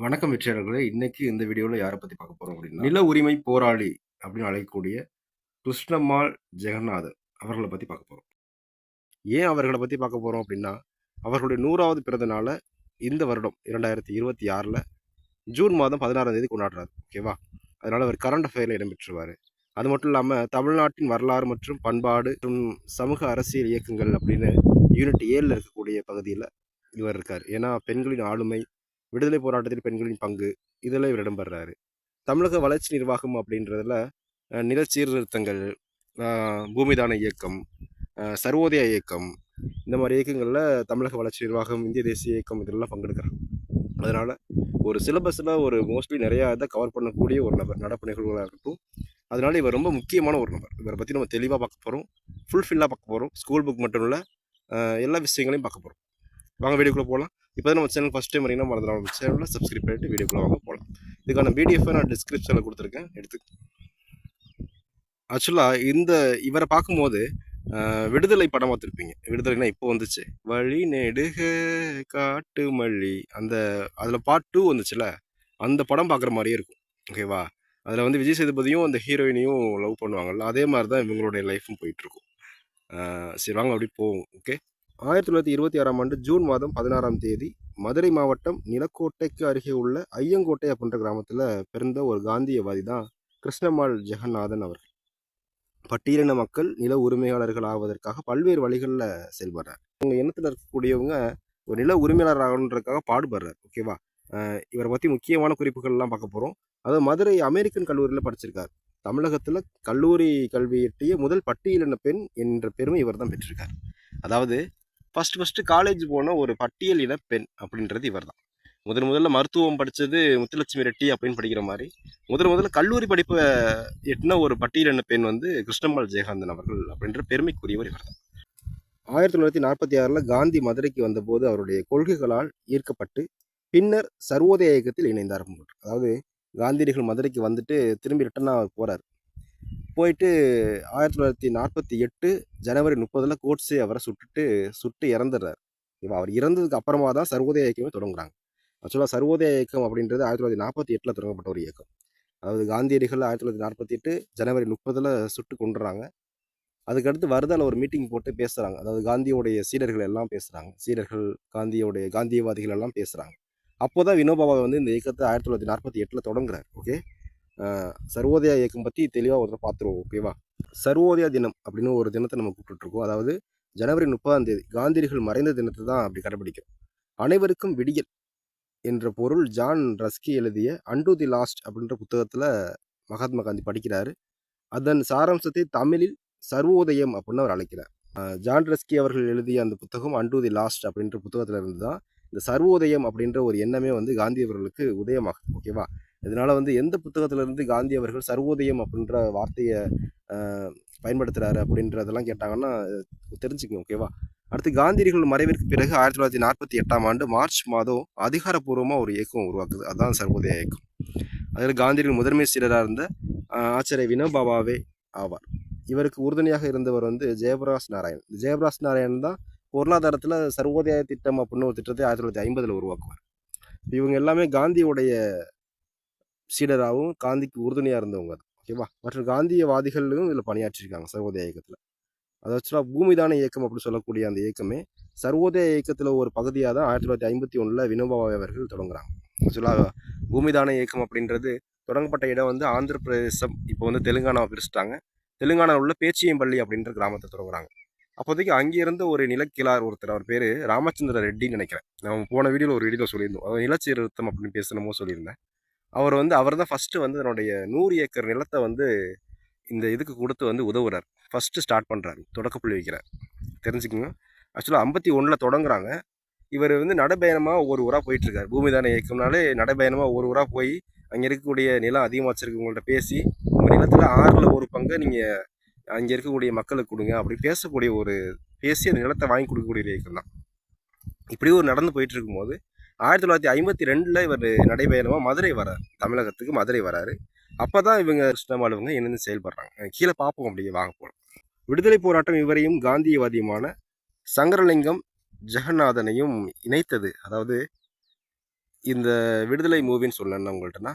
வணக்கம் வெற்றியாளர்களே! இன்னைக்கு இந்த வீடியோல யார பத்தி பார்க்க போறோம் அப்டின்னா, நில உரிமை போராளி அப்படின்னு அழைக்கக்கூடிய கிருஷ்ணம்மாள் ஜெகநாதன் அவர்கள பத்தி பார்க்க போறோம். ஏன் அவர்கள பத்தி பார்க்க போறோம் அப்டின்னா, அவர்களுடைய 100வது பிறந்த நாள இந்த வருடம் 2026ல ஜூன் மாதம் 16ஆம் தேதி கொண்டாடுறாரு. ஓகேவா? அதனால அவர் கரண்ட் அஃபேர்ல இடம்பெற்றுருவாரு. அது மட்டும் இல்லாம தமிழ்நாட்டின் வரலாறு மற்றும் பண்பாடு மற்றும் சமூக அரசியல் இயக்கங்கள் அப்படின்னு யூனிட் 7ல இருக்கக்கூடிய பகுதியில இவர் இருக்காரு. ஏன்னா பெண்களின் ஆளுமை, விடுதலை போராட்டத்தில் பெண்களின் பங்கு இதில இவர் இடம்பெறாரு. தமிழக வளர்ச்சி நிர்வாகம் அப்படின்றதுல நில சீர்திருத்தங்கள், அ பூமிதான இயக்கம், சர்வோதய இயக்கம் இந்த மாரி இயக்கங்கள்ல தமிழக வளர்ச்சி நிர்வாகம், இந்திய தேசிய இயக்கம் இதெல்லாம் பங்கெடுக்கிறாங்க. அதனால ஒரு சிலபஸ்ல ஒரு மோஸ்ட்லி நிறையா இத கவர் பண்ணக்கூடிய ஒரு நபர். நடப்பு நிகழ்வுகளா இருக்கட்டும். அதனால இவர் ரொம்ப முக்கியமான ஒரு நபர். இவர பத்தி நம்ம தெளிவா பார்க்க போறோம். ஃபுல்ஃபில்லா பார்க்க போறோம். ஸ்கூல் புக் மட்டும் இல்ல, எல்லா விஷயங்களையும் பார்க்க போறோம். வாங்க வீடியோக்குள்ள போலாம். இப்போதான் நம்ம சேனல் ஃபர்ஸ்ட் டைம் வரீங்கன்னா மறந்துடாம நம்ம சேனலை சப்ஸ்கிரைப் பண்ணிட்டு வீடியோக்குள்ள வாங்க போகலாம். இதுக்கான பிடிஎஃப் நான் டிஸ்கிரிப்ஷனில் கொடுத்துருக்கேன், எடுத்து. ஆக்சுவலாக இவரை பார்க்கும்போது விடுதலை படம் பார்த்துருப்பீங்க. விடுதலைனா இப்போ வந்துச்சு, வழி நெடுக காட்டு மல்லி, அதில் பார்ட் 2 வந்துச்சுல, அந்த படம் பார்க்குற மாதிரியே இருக்கும். ஓகேவா? அதில் வந்து விஜய் சேதுபதியும் அந்த ஹீரோயினையும் லவ் பண்ணுவாங்கல்ல, அதே மாதிரி தான் இவங்களுடைய லைஃப்பும் போயிட்டுருக்கும். சரி வாங்க அப்படி போவோம். ஓகே. 1926ஆம் ஆண்டு ஜூன் மாதம் 16ஆம் தேதி மதுரை மாவட்டம் நிலக்கோட்டைக்கு அருகே உள்ள ஐயங்கோட்டை அப்படின்ற கிராமத்தில் பிறந்த ஒரு காந்தியவாதி தான் கிருஷ்ணம்மாள் ஜெகநாதன் அவர்கள். பட்டியலின மக்கள் நில உரிமையாளர்கள் ஆவதற்காக பல்வேறு வழிகளில் செயல்படுறார். உங்கள் இனத்தில் இருக்கக்கூடியவங்க ஒரு நில உரிமையாளர் ஆகணுன்றதுக்காக பாடுபடுறார். ஓகேவா? இவரை பற்றி முக்கியமான குறிப்புகள்லாம் பார்க்க போகிறோம். அதாவது மதுரை அமெரிக்கன் கல்லூரியில் படிச்சிருக்கார். தமிழகத்தில் கல்லூரி கல்வி எட்டிய முதல் பட்டியலின பெண் என்ற பெருமை இவர் தான் பெற்றிருக்கார். அதாவது ஃபஸ்ட்டு காலேஜ் போன ஒரு பட்டியலின பெண் அப்படின்றது இவர் தான். முதல்ல மருத்துவம் படித்தது முத்துலட்சுமி ரெட்டி அப்படின்னு படிக்கிற மாதிரி முதல்ல கல்லூரி படிப்பை எட்டின ஒரு பட்டியலின பெண் வந்து கிருஷ்ணம்மாள் ஜெயகாந்தன் அவர்கள் அப்படின்ற பெருமைக்குரியவர் இவர் தான். 1946 காந்தி மதுரைக்கு வந்தபோது அவருடைய கொள்கைகளால் ஈர்க்கப்பட்டு பின்னர் சர்வோதய இயக்கத்தில் இணைந்தார். அதாவது காந்தியடிகள் மதுரைக்கு வந்துட்டு திரும்பி ரிட்டனாக போகிறார். போயிட்டு 1948 ஜனவரி 30 கோட்ஸே அவரை சுட்டு இறந்துடுறாரு. அவர் இறந்ததுக்கு அப்புறமா தான் சர்வோதய இயக்கமே தொடங்குறாங்க. ஆக்சுவலாக சர்வோதய இயக்கம் அப்படின்றது 1948 தொடங்கப்பட்ட ஒரு இயக்கம். அதாவது காந்தியடிகள் 1948 ஜனவரி 30 சுட்டு கொண்டுறாங்க. அதுக்கடுத்து வருதால ஒரு மீட்டிங் போட்டு பேசுகிறாங்க. அதாவது காந்தியோடைய சீடர்கள் எல்லாம் பேசுகிறாங்க. சீடர்கள், காந்தியவாதிகள் எல்லாம் பேசுகிறாங்க. அப்போ தான் வினோபாவை வந்து இந்த இயக்கத்தை 1948 தொடங்குறாரு. ஓகே. சர்வோதயா இயக்கம் பற்றி தெளிவாக ஒரு பார்த்துருவோம். ஓகேவா? சர்வோதயா தினம் அப்படின்னு ஒரு தினத்தை நம்ம கூப்பிட்டுருக்கோம். அதாவது ஜனவரி 30ஆம் தேதி காந்தியடிகள் மறைந்த தினத்தை தான் அப்படி கடைபிடிக்கும். அனைவருக்கும் விடியல் என்ற பொருள் ஜான் ரஸ்கி எழுதிய அன்டு தி லாஸ்ட் அப்படின்ற புத்தகத்தில் மகாத்மா காந்தி படிக்கிறாரு. அதன் சாராம்சத்தை தமிழில் சர்வோதயம் அப்படின்னு அவர் அழைக்கிறார். ஜான் ரஸ்கி அவர்கள் எழுதிய அந்த புத்தகம் அன்டு தி லாஸ்ட் அப்படின்ற புத்தகத்தில் இருந்து தான் இந்த சர்வோதயம் அப்படின்ற ஒரு எண்ணமே வந்து காந்தி அவர்களுக்கு உதயமாகும். ஓகேவா? இதனால வந்து எந்த புத்தகத்திலிருந்து காந்தி அவர்கள் சர்வோதயம் அப்படின்ற வார்த்தையை பயன்படுத்துறாரு அப்படின்றதெல்லாம் கேட்டாங்கன்னா தெரிஞ்சுக்கணும். ஓகேவா? அடுத்து காந்தியடிகள் மறைவிற்கு பிறகு 1948ஆம் ஆண்டு மார்ச் மாதம் அதிகாரப்பூர்வமாக ஒரு இயக்கம் உருவாக்குது. அதுதான் சர்வோதய இயக்கம். அதில் காந்தியடிகள் முதன்மை சீடராக இருந்த ஆச்சாரிய வினோபாவே ஆவார். இவருக்கு உறுதுணையாக இருந்தவர் வந்து ஜெயபிரகாஷ் நாராயணன் தான் பொருளாதாரத்தில் சர்வோதய திட்டம் அப்படின்னு ஒரு திட்டத்தை 1950 உருவாக்குவார். இவங்க எல்லாமே காந்தியோடைய சீடராகவும் காந்திக்கு உறுதுணையாக இருந்தவங்க. ஓகேவா? மற்றும் காந்தியவாதிகளும் இதில் பணியாற்றிருக்காங்க சர்வோதய இயக்கத்தில். அது ஆக்சுவலாக பூமிதான இயக்கம் அப்படின்னு சொல்லக்கூடிய அந்த இயக்கமே சர்வோதய இயக்கத்தில் ஒரு பகுதியாக தான் 1951 வினோபாவை அவர்கள் தொடங்குறாங்க. ஆக்சுவலாக பூமிதான இயக்கம் அப்படின்றது தொடங்கப்பட்ட இடம் வந்து ஆந்திர பிரதேசம், இப்போ வந்து தெலுங்கானாவை பிரிச்சுட்டாங்க. தெலுங்கானாவில் உள்ள பேச்சியம்பள்ளி அப்படின்ற கிராமத்தை தொடங்குறாங்க. அப்போதைக்கு அங்கிருந்த ஒரு நிலக்கிழார் ஒருத்தர், அவர் பேர் ராமச்சந்திர ரெட்டின்னு நினைக்கிறேன். நம்ம போன வீடியோவில் ஒரு வீடியோ சொல்லியிருந்தோம், அவர் நிலச்சீர்திருத்தம் அப்படின்னு பேசணுமோ சொல்லியிருந்தேன். அவர் தான் ஃபஸ்ட்டு வந்து தன்னுடைய 100 ஏக்கர் நிலத்தை வந்து இந்த இதுக்கு கொடுத்து வந்து உதவுறார். ஃபஸ்ட்டு ஸ்டார்ட் பண்ணுறாரு, தொடக்கப்புள்ளி வைக்கிறார். தெரிஞ்சுக்கோங்க. ஆக்சுவலாக 51 தொடங்குறாங்க. இவர் வந்து நடைபயணமாக ஒவ்வொரு ஊராக போயிட்டுருக்காரு. பூமிதான இயக்கம்னாலே நடைபயணமாக ஒவ்வொரு ஊராக போய் அங்கே இருக்கக்கூடிய நிலம் அதிகமாக வச்சுருக்கவங்கள்ட்ட பேசி, உங்கள் நிலத்தில் 6ல் 1 பங்கை நீங்கள் அங்கே இருக்கக்கூடிய மக்களுக்கு கொடுங்க அப்படி பேசி அந்த நிலத்தை வாங்கி கொடுக்கக்கூடிய இயக்கம் தான். இப்படி ஒரு நடந்து போயிட்டு இருக்கும்போது 1952 இவர் நடைபயணமாக மதுரை வரார். தமிழகத்துக்கு மதுரை வராரு. அப்போ தான் இவங்க கிருஷ்ணம்மாள் இணைந்து செயல்படுறாங்க. கீழே பார்ப்போம், அப்படியே வாங்க போகலாம். விடுதலை போராட்டம் இவரையும் காந்தியவாதியுமான சங்கரலிங்கம் ஜெகநாதனையும் இணைத்தது. அதாவது இந்த விடுதலை மூவின்னு சொன்னேன்னா உங்கள்கிட்டனா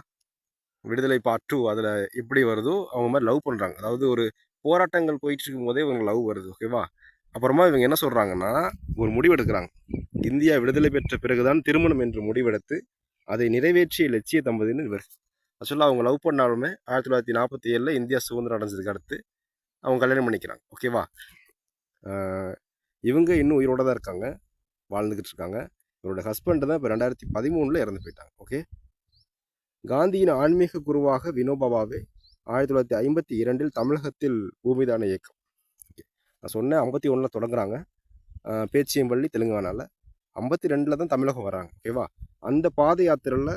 விடுதலை பார்ட் 2 அதில் எப்படி வருதோ அவங்க மாதிரி லவ் பண்ணுறாங்க. அதாவது ஒரு போராட்டங்கள் போயிட்டு இருக்கும் போதே இவங்க லவ் வருது. ஓகேவா? அப்புறமா இவங்க என்ன சொல்கிறாங்கன்னா ஒரு முடிவு எடுக்கிறாங்க. இந்தியா விடுதலை பெற்ற பிறகுதான் திருமணம் என்று முடிவெடுத்து அதை நிறைவேற்றிய லட்சிய தம்பதின்னு இவர். ஆக்சுவலாக அவங்க லவ் பண்ணாலுமே 1947 இந்தியா சுதந்திரம் அடைஞ்சதுக்கு அடுத்து அவங்க கல்யாணம் பண்ணிக்கிறாங்க. ஓகேவா? இவங்க இன்னும் உயிரோட தான் இருக்காங்க, வாழ்ந்துக்கிட்டு இருக்காங்க. இவரோட ஹஸ்பண்ட் தான் இப்போ 2013 இறந்து போயிட்டாங்க. ஓகே. காந்தியின் ஆன்மீக குருவாக வினோபாவே 1952 தமிழகத்தில் பூமிதான இயக்கம். ஓகே, நான் சொன்னேன் 51 தொடங்குறாங்க, பேச்சியம்பள்ளி தெலுங்கானாவில். 52 தான் தமிழகம் வராங்க. ஓகேவா? அந்த பாத யாத்திரையில்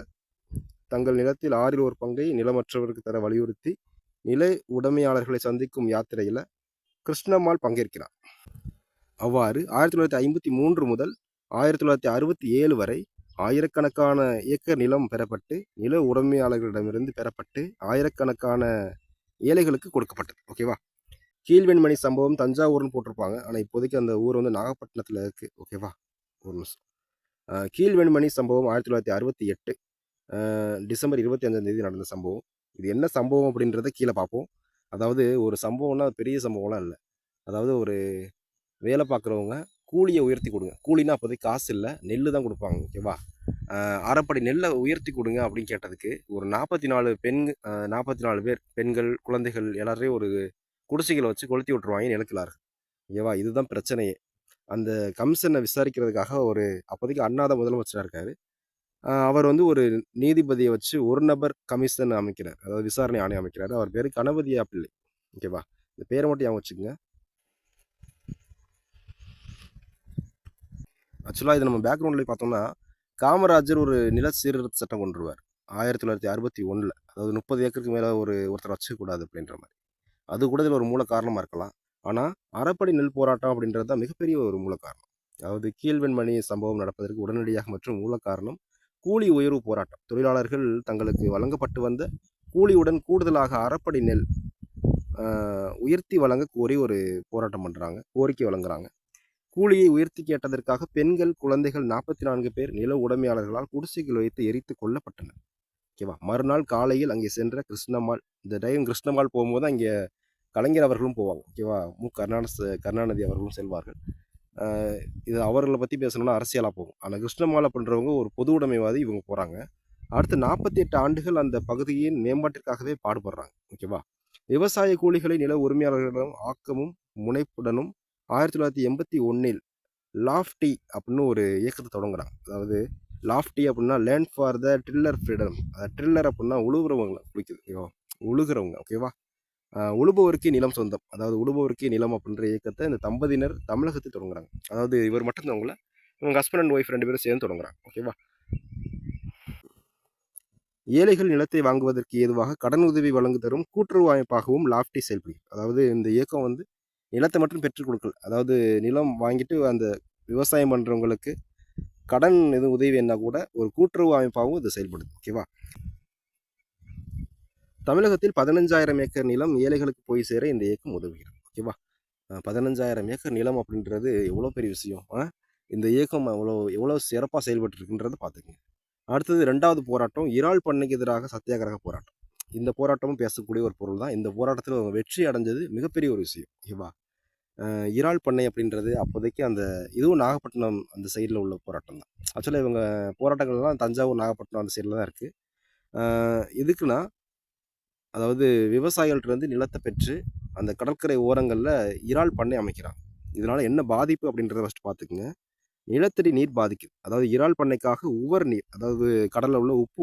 தங்கள் நிலத்தில் 1/6 பங்கை நிலமற்றவருக்கு தர வலியுறுத்தி நில உடைமையாளர்களை சந்திக்கும் யாத்திரையில் கிருஷ்ணம்மாள் பங்கேற்கிறார். அவ்வாறு 1953 முதல் 1967 வரை ஆயிரக்கணக்கான ஏக்கர் நிலம் பெறப்பட்டு நில உடைமையாளர்களிடமிருந்து பெறப்பட்டு ஆயிரக்கணக்கான ஏழைகளுக்கு கொடுக்கப்பட்டது. ஓகேவா? கீழ்வெண்மணி சம்பவம் தஞ்சாவூர்னு போட்டிருப்பாங்க, ஆனால் இப்போதைக்கு அந்த ஊர் வந்து நாகப்பட்டினத்தில் இருக்குது. ஓகேவா? ஒரு நிமிஷம். கீழ்வெண்மணி சம்பவம் 1968 டிசம்பர் 25 நடந்த சம்பவம். இது என்ன சம்பவம் அப்படின்றத கீழே பார்ப்போம். அதாவது ஒரு சம்பவம்னா பெரிய சம்பவம்லாம் இல்லை. அதாவது ஒரு வேலை பார்க்குறவங்க கூலியை உயர்த்தி கொடுங்க. கூலினா அப்போதைக்கு காசு இல்லை, நெல் தான் கொடுப்பாங்க. ஓகேவா? அரைப்படி நெல்லை உயர்த்தி கொடுங்க அப்படின்னு கேட்டதுக்கு ஒரு 44 பேர் பெண்கள் குழந்தைகள் எல்லாரையும் ஒரு குடிசைகளை வச்சு கொளுத்தி விட்டுருவாங்க நிலக்கிழார்கள். ஓகேவா? இதுதான் பிரச்சனையே. அந்த கமிஷனை விசாரிக்கிறதுக்காக ஒரு அப்போதைக்கு அண்ணா தான் முதலமைச்சராக இருக்காரு. அவர் வந்து ஒரு நீதிபதியை வச்சு ஒரு நபர் கமிஷன் அமைக்கிறார், அதாவது விசாரணை ஆணையம் அமைக்கிறார். அவர் பேர் கணபதியா பிள்ளை. ஓகேவா? இந்த பேரை மட்டும் ஞாபகம் வச்சுக்கோங்க. ஆக்சுவலாக இது நம்ம பேக்ரவுண்டில் பார்த்தோம்னா காமராஜர் ஒரு நில சீர்திருத்த சட்டம் கொண்டுருவார் 1961. அதாவது 30 ஏக்கருக்கு மேலே ஒருத்தர் வச்சுக்கூடாது அப்படின்ற மாதிரி. அது கூட இதில் ஒரு மூல காரணமாக இருக்கலாம். ஆனால் அறப்படை நெல் போராட்டம் அப்படின்றது தான் மிகப்பெரிய ஒரு மூல காரணம். அதாவது கீழ்வெண்மணி சம்பவம் நடப்பதற்கு உடனடியாக மற்றும் மூல காரணம் கூலி உயர்வு போராட்டம். தொழிலாளர்கள் தங்களுக்கு வழங்கப்பட்டு வந்த கூலியுடன் கூடுதலாக அறப்படை நெல் உயர்த்தி வழங்க கோரி ஒரு போராட்டம் பண்ணுறாங்க, கோரிக்கை வழங்குறாங்க. கூலியை உயர்த்தி கேட்டதற்காக பெண்கள் குழந்தைகள் 44 பேர் நில உடைமையாளர்களால் குடிசைகள் வைத்து எரித்து கொல்லப்பட்டனர். ஓகேவா? மறுநாள் காலையில் அங்கே சென்ற கிருஷ்ணம்மாள், இந்த டைம் கிருஷ்ணம்மாள் போகும்போது அங்கே கலைஞர் அவர்களும் போவாங்க. ஓகேவா? கருணாநிதி அவர்களும் செல்வார்கள். இது அவர்களை பற்றி பேசணும்னா அரசியலாக போகும். ஆனால் கிருஷ்ணம்மாள் அப்படின்றவங்க ஒரு பொது உடைமைவாதி, இவங்க போகிறாங்க. அடுத்து 48 ஆண்டுகள் அந்த பகுதியின் மேம்பாட்டிற்காகவே பாடுபடுறாங்க. ஓகேவா? விவசாய கூலிகளை நில உரிமையாளர்களிடம் ஆக்கமும் முனைப்புடனும் 1981 லாஃப்டி அப்படின்னு ஒரு இயக்கத்தை தொடங்குறாங்க. அதாவது லாஃப்டி அப்படின்னா land for the driller freedom. Driller அப்படின்னா உழுகுறவங்களை பிடிக்குது. ஓகேவா? உழுகிறவங்க. ஓகேவா? உழுபவருக்கே நிலம் சொந்தம், அதாவது உழுபவருக்கே நிலம் அப்படின்ற இயக்கத்தை இந்த தம்பதியினர் தமிழகத்தில் தொடங்குறாங்க. அதாவது இவர் மட்டும் அவங்கள இவங்க ஹஸ்பண்ட் அண்ட் ஒய்ஃப் 2 பேரும் சேர்ந்து தொடங்குறாங்க. ஓகேவா? ஏழைகள் நிலத்தை வாங்குவதற்கு ஏதுவாக கடன் உதவி வழங்கு தரும் கூட்டுறவு அமைப்பாகவும் லாஃப்டி செயல்படுகிறது. அதாவது இந்த இயக்கம் வந்து நிலத்தை மட்டும் பெற்றுக் கொடுக்கல, அதாவது நிலம் வாங்கிட்டு அந்த விவசாயம் பண்ணுறவங்களுக்கு கடன் எதுவும் உதவி என்ன கூட ஒரு கூட்டுறவு அமைப்பாகவும் இது செயல்படுது. ஓகேவா? தமிழகத்தில் 15,000 ஏக்கர் நிலம் ஏழைகளுக்கு போய் சேர இந்த இயக்கம் உதவுகிறது. ஓகேவா? 15,000 ஏக்கர் நிலம் அப்படின்றது எவ்வளோ பெரிய விஷயம். இந்த இயக்கம் எவ்வளோ சிறப்பாக செயல்பட்டு இருக்குன்றதை பார்த்துக்கங்க. அடுத்தது 2வது போராட்டம் இறால் பண்ணைக்கு எதிராக சத்தியாகிரக போராட்டம். இந்த போராட்டமும் பேசக்கூடிய ஒரு பொருள் தான். இந்த போராட்டத்தில் அவங்க வெற்றி அடைஞ்சது மிகப்பெரிய ஒரு விஷயம். ஓகேவா? இறால் பண்ணை அப்படின்றது அப்போதைக்கு அந்த இதுவும் நாகப்பட்டினம் அந்த சைடில் உள்ள போராட்டம் தான். ஆக்சுவலாக இவங்க போராட்டங்கள்லாம் தஞ்சாவூர் நாகப்பட்டினம் அந்த சைடில் தான் இருக்குது. எதுக்குன்னா, அதாவது விவசாயிகள்கிட்ட நிலத்தை பெற்று அந்த கடற்கரை ஓரங்களில் இறால் பண்ணை அமைக்கிறாங்க. இதனால் என்ன பாதிப்பு அப்படின்றத ஃபஸ்ட்டு பார்த்துக்குங்க. நிலத்தடி நீர் பாதிக்குது. அதாவது இறால் பண்ணைக்காக உவர் நீர், அதாவது கடலில் உள்ள உப்பு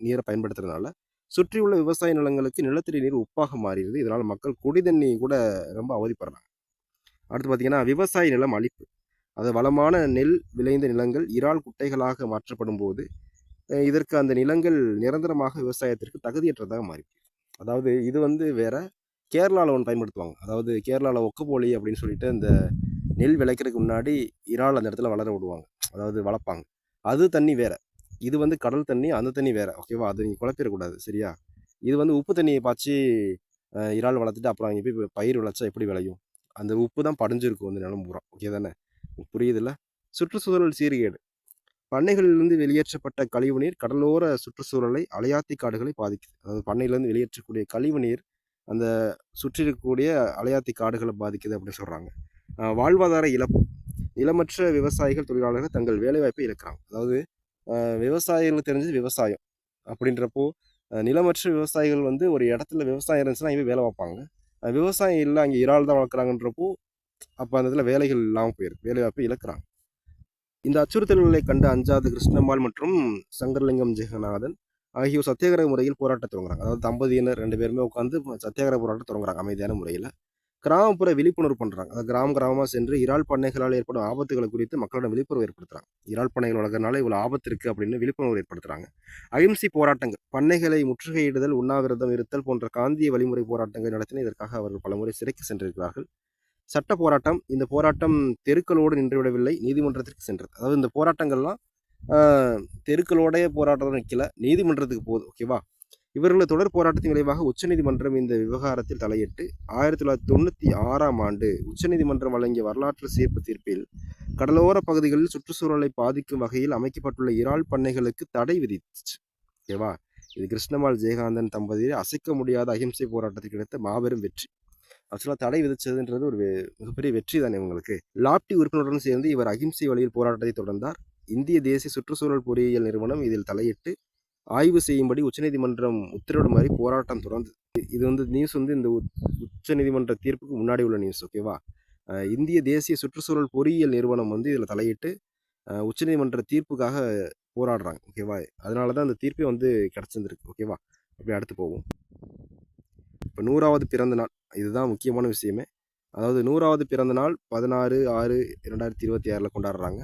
நீரை பயன்படுத்துறதுனால சுற்றியுள்ள விவசாய நிலங்களுக்கு நிலத்தடி நீர் உப்பாக மாறிடுது. இதனால் மக்கள் குடி தண்ணி கூட ரொம்ப அவதிப்படுறாங்க. அடுத்து பார்த்தீங்கன்னா விவசாய நிலம் அழிப்பு. அது வளமான நெல் விளைந்த நிலங்கள் இறால் குட்டைகளாக மாற்றப்படும் போது இதற்கு அந்த நிலங்கள் நிரந்தரமாக விவசாயத்திற்கு தகுதியற்றதாக மாறிடுது. அதாவது இது வந்து வேற. கேரளாவில் ஒன்று பயன்படுத்துவாங்க. அதாவது கேரளாவில் ஒக்கப்போலி அப்படின்னு சொல்லிட்டு இந்த நெல் விளைக்கிறதுக்கு முன்னாடி இறால் அந்த இடத்துல வளர விடுவாங்க, அதாவது வளர்ப்பாங்க. அது தண்ணி வேற, இது வந்து கடல் தண்ணி, அந்த தண்ணி வேற. ஓகேவா? அது நீங்கள் குழப்பிடக்கூடாது. சரியா? இது வந்து உப்பு தண்ணியை பாய்ச்சி இறால் வளர்த்துட்டு அப்புறம் அங்கே போய் பயிர் விளைச்சா எப்படி விளையும்? அந்த உப்பு தான் படிஞ்சிருக்கும் வந்து நிலம் பூரா. ஓகே தானே? புரியுதுல்ல? சுற்றுச்சூழல் சீர்கேடு. பண்ணைகளிலிருந்து வெளியேற்றப்பட்ட கழிவுநீர் கடலோர சுற்றுச்சூழலை, அலையாத்தி காடுகளை பாதிக்குது. அதாவது பண்ணையிலேருந்து வெளியேற்றக்கூடிய கழிவுநீர் அந்த சுற்றி இருக்கக்கூடிய அலையாத்தி காடுகளை பாதிக்குது அப்படின்னு சொல்கிறாங்க. வாழ்வாதார இழப்பு. நிலமற்ற விவசாயிகள், தொழிலாளர்கள் தங்கள் வேலைவாய்ப்பை இழக்கிறாங்க. அதாவது விவசாயிகளுக்கு தெரிஞ்சது விவசாயம் அப்படின்றப்போ, நிலமற்ற விவசாயிகள் வந்து ஒரு இடத்துல விவசாயம் இருந்துச்சுன்னா இவங்க வேலை பார்ப்பாங்க. விவசாயம் இல்லை, அங்கே இறால் தான் வளர்க்குறாங்கன்றப்போ அப்போ அந்த இதில் வேலைகள் இல்லாமல் போயிருக்கு, வேலைவாய்ப்பை இழக்கிறாங்க. இந்த அச்சுறுத்தல்களை கண்டு அஞ்சாத கிருஷ்ணம்மாள் மற்றும் சங்கரலிங்கம் ஜெகநாதன் ஆகியோர் சத்தியாகிரக முறையில் போராட்டத்தை தொடங்குறாங்க. அதாவது தம்பதியினர் 2 பேருமே உட்காந்து சத்தியாகிரக போராட்டம் தொடங்குறாங்க அமைதியான முறையில். கிராமப்புற விழிப்புணர்வு பண்ணுறாங்க. அதாவது கிராமமாக சென்று இறால் பண்ணைகளால் ஏற்படும் ஆபத்துகளை குறித்து மக்களிடம் விழிப்புணர்வு ஏற்படுத்துறாங்க. இறால் பண்ணைகள் வளர்க்கறனால இவ்வளோ ஆபத்து இருக்குது அப்படின்னு விழிப்புணர்வு ஏற்படுத்துறாங்க. அகிம்சை போராட்டங்கள், பண்ணைகளை முற்றுகையிடுதல், உண்ணாவிரதம் இருத்தல் போன்ற காந்திய வழிமுறை போராட்டங்கள் நடத்தின. இதற்காக அவர்கள் பலமுறை சிறைக்கு சென்றிருக்கிறார்கள். சட்ட போராட்டம். இந்த போராட்டம் தெருக்களோடு நின்றுவிடவில்லை, நீதிமன்றத்திற்கு சென்றது. அதாவது இந்த போராட்டங்கள்லாம் தெருக்களோடைய போராட்டம் நிற்கல, நீதிமன்றத்துக்கு போகுது. ஓகேவா? இவர்களது தொடர் போராட்டத்தின் விளைவாக உச்சநீதிமன்றம் இந்த விவகாரத்தில் தலையிட்டு 1996ஆம் ஆண்டு உச்சநீதிமன்றம் வழங்கிய வரலாற்று சீர்ப்பு தீர்ப்பில் கடலோர பகுதிகளில் சுற்றுச்சூழலை பாதிக்கும் வகையில் அமைக்கப்பட்டுள்ள இறால் பண்ணைகளுக்கு தடை விதித்துச்சு. ஓகேவா? இது கிருஷ்ணம்மாள் ஜெயகாந்தன் தம்பதியை அசைக்க முடியாத அகிம்சை போராட்டத்துக்கு கிடைத்த மாபெரும் வெற்றி. ஆக்சுவலாக தடை விதிச்சதுன்றது ஒரு மிகப்பெரிய வெற்றி தானே இவங்களுக்கு. லாப்டி உறுப்பினருடன் சேர்ந்து இவர் அகிம்சை வழியில் போராட்டத்தை தொடர்ந்தார். இந்திய தேசிய சுற்றுச்சூழல் பொறியியல் நிறுவனம் இதில் தலையிட்டு ஆய்வு செய்யும்படி உச்சநீதிமன்றம் உத்தரவிடுமாறு போராட்டம் தொடர்ந்து. இது வந்து நியூஸ் வந்து இந்த உச்சநீதிமன்ற தீர்ப்புக்கு முன்னாடி உள்ள நியூஸ். ஓகேவா? இந்திய தேசிய சுற்றுச்சூழல் பொறியியல் நிறுவனம் வந்து இதில் தலையிட்டு உச்சநீதிமன்ற தீர்ப்புக்காக போராடுறாங்க. ஓகேவா? அதனால தான் அந்த தீர்ப்பே வந்து கிடச்சிருந்துருக்கு. ஓகேவா? அப்படி அடுத்து போவோம். இப்போ 100வது பிறந்த நாள், இதுதான் முக்கியமான விஷயமே. அதாவது 100வது பிறந்த நாள் 16/6/2026 கொண்டாடுறாங்க.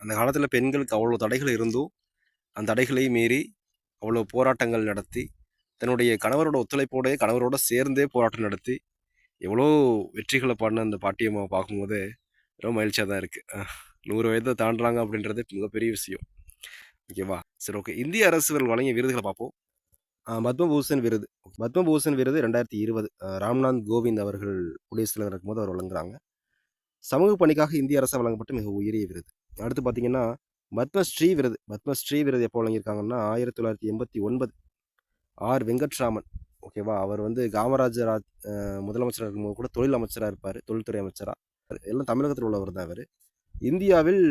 அந்த காலத்தில் பெண்களுக்கு அவ்வளோ தடைகள் இருந்தும் அந்த தடைகளை மீறி அவ்வளோ போராட்டங்கள் நடத்தி தன்னுடைய கணவரோட ஒத்துழைப்போட கணவரோட சேர்ந்தே போராட்டம் நடத்தி எவ்வளோ வெற்றிகளை பாடின அந்த பாட்டியம்மா பார்க்கும்போது ரொம்ப மகிழ்ச்சியாக தான் இருக்குது. 100 வயதை தாண்டுறாங்க அப்படின்றது மிகப்பெரிய விஷயம். ஓகேவா? சரி, ஓகே. இந்திய அரசுகள் வழங்கிய விருதுகளை பார்ப்போம். பத்மபூஷன் விருது. பத்மபூஷன் விருது 2020 ராம்நாத் கோவிந்த் அவர்கள் குடியரசுத் தலைவர் இருக்கும்போது அவர் வழங்குறாங்க. சமூக பணிக்காக இந்திய அரசால் வழங்கப்பட்ட மிக உயரிய விருது. அடுத்து பார்த்தீங்கன்னா பத்மஸ்ரீ விருது. பத்மஸ்ரீ விருது எப்போ வழங்கியிருக்காங்கன்னா 1989 ஆர் வெங்கட்ராமன். ஓகேவா? அவர் வந்து காமராஜர் முதலமைச்சராக இருக்கும்போது கூட தொழில் அமைச்சராக இருப்பார், தொழில்துறை அமைச்சராக. எல்லாம் தமிழகத்தில் உள்ளவர் தான் அவர். இந்தியாவில்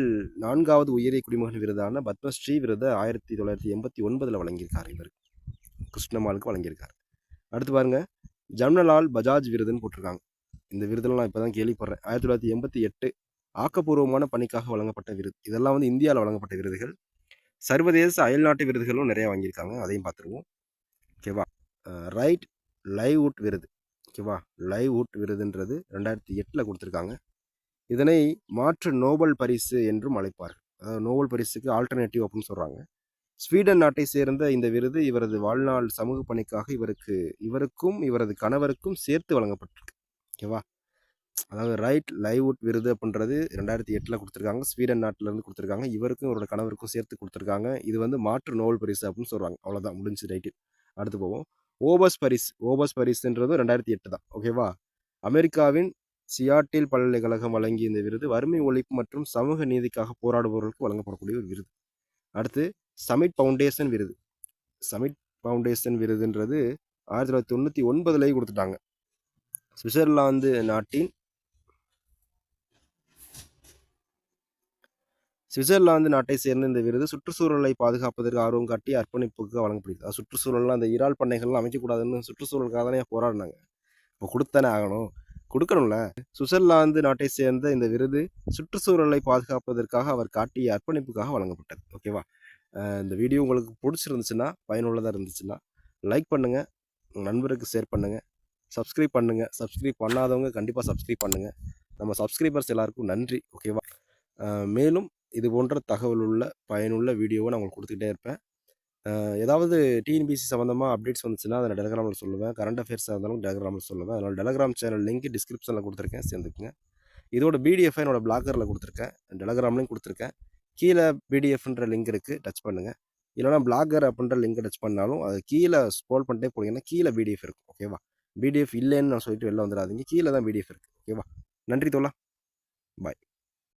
4வது உயரிய குடிமகன் விருதான பத்மஸ்ரீ விருதை 1989 வழங்கியிருக்கார். இவர் கிருஷ்ணம்மாளுக்கு வழங்கியிருக்காரு. அடுத்து பாருங்க, ஜம்னலால் பஜாஜ் விருதுன்னு போட்டிருக்காங்க. இந்த விருதெல்லாம் நான் இப்போ தான் கேள்விப்படுறேன். 1988 ஆக்கப்பூர்வமான பணிக்காக வழங்கப்பட்ட விருது. இதெல்லாம் வந்து இந்தியாவில் வழங்கப்பட்ட விருதுகள். சர்வதேச அயல்நாட்டு விருதுகளும் நிறையா வாங்கியிருக்காங்க, அதையும் பார்த்துருவோம். ஓகேவா? ரைட் லைவ்வுட் விருது. ஓகேவா? லைவ்வுட் விருதுன்றது 2008 கொடுத்துருக்காங்க. இதனை மாற்று நோபல் பரிசு என்றும் அழைப்பார்கள். அதாவது நோபல் பரிசுக்கு ஆல்டர்னேட்டிவ் அப்படின்னு சொல்கிறாங்க. ஸ்வீடன் நாட்டை சேர்ந்த இந்த விருது இவரது வாழ்நாள் சமூக பணிக்காக இவருக்கும் இவரது கணவருக்கும் சேர்த்து வழங்கப்பட்டிருக்கு. ஓகேவா? அதாவது ரைட் லைவ்வுட் விருது அப்படின்றது 2008 கொடுத்துருக்காங்க. ஸ்வீடன் நாட்டிலேருந்து கொடுத்துருக்காங்க. இவருக்கும் இவரோட கணவருக்கும் சேர்த்து கொடுத்துருக்காங்க. இது வந்து மாற்று நோபல் பரிசு அப்படின்னு சொல்கிறாங்க. அவ்வளோதான், முடிஞ்சு. ரைட்டு. அடுத்து போவோம். ஓபஸ் பரிசு. ஓபஸ் பரிசுன்றதும் 2008 தான். ஓகேவா? அமெரிக்காவின் சியாட்டில் பல்கலைக்கழகம் வழங்கிய இந்த விருது வறுமை ஒழிப்பு மற்றும் சமூக நீதிக்காக போராடுபவர்களுக்கு வழங்கப்படக்கூடிய ஒரு விருது. அடுத்து சமிட் ஃபவுண்டேஷன் விருது. சமிட் ஃபவுண்டேஷன் விருதுன்றது 1999 கொடுத்துட்டாங்க. சுவிட்சர்லாந்து நாட்டை சேர்ந்த இந்த விருது சுற்றுச்சூழலை பாதுகாப்பதற்கு ஆர்வம் காட்டி அர்ப்பணிப்புக்கு வழங்கப்படுகிறது. சுற்றுச்சூழல்லாம் அந்த இறால் பண்ணைகள்லாம் அமைக்கக்கூடாதுன்னு சுற்றுச்சூழலுக்காக தானே போராடினாங்க. இப்போ கொடுத்தானே ஆகணும், கொடுக்கணும்ல. சுவிட்சர்லாந்து நாட்டை சேர்ந்த இந்த விருது சுற்றுச்சூழலை பாதுகாப்பதற்காக அவர் காட்டிய அர்ப்பணிப்புக்காக வழங்கப்பட்டது. ஓகேவா? இந்த வீடியோ உங்களுக்கு பிடிச்சிருந்துச்சுன்னா, பயனுள்ளதாக இருந்துச்சுன்னா லைக் பண்ணுங்கள், உங்கள் நண்பருக்கு ஷேர் பண்ணுங்கள், சப்ஸ்கிரைப் பண்ணுங்கள். சப்ஸ்கிரைப் பண்ணாதவங்க கண்டிப்பாக சப்ஸ்கிரைப் பண்ணுங்கள். நம்ம சப்ஸ்கிரைபர்ஸ் எல்லாருக்கும் நன்றி. ஓகேவா? மேலும் இது போன்ற தகவல் உள்ள பயனுள்ள வீடியோவை நான் உங்களுக்கு கொடுத்துக்கிட்டே இருப்பேன். ஏதாவது டிஎன்பிசி சம்மந்தமாக அப்டேட்ஸ் வந்துச்சுன்னா அதை டெலகிராமில் சொல்லுவேன். கரண்ட் அஃபேர்ஸாக இருந்தாலும் டெலகிராமில் சொல்லுவேன். அதனால் டெலகிராம் சேனல் லிங்க் டிஸ்கிரிப்ஷனில் கொடுத்துருக்கேன், சேர்ந்துக்குங்க. இதோட பிடிஎஃப் என்னோட பிளாகரில் கொடுத்துருக்கேன், டெலகிராம்லையும் கொடுத்துருக்கேன். கீழே பிடிஎஃப்ன்ற லிங்க் இருக்குது, டச் பண்ணுங்கள். இல்லைனா பிளாகர் அப்படின்ற லிங்கை டச் பண்ணாலும் அது கீழே ஸ்க்ரோல் பண்ணிட்டே போனீங்கன்னா கீழே பிடிஎஃப் இருக்கும். ஓகேவா? பிடிஎஃப் இல்லைன்னு நான் சொல்லிட்டு வெளில வந்துடாதீங்க, கீழே தான் பிடிஎஃப் இருக்குது. ஓகேவா? நன்றி தோழா, பாய்.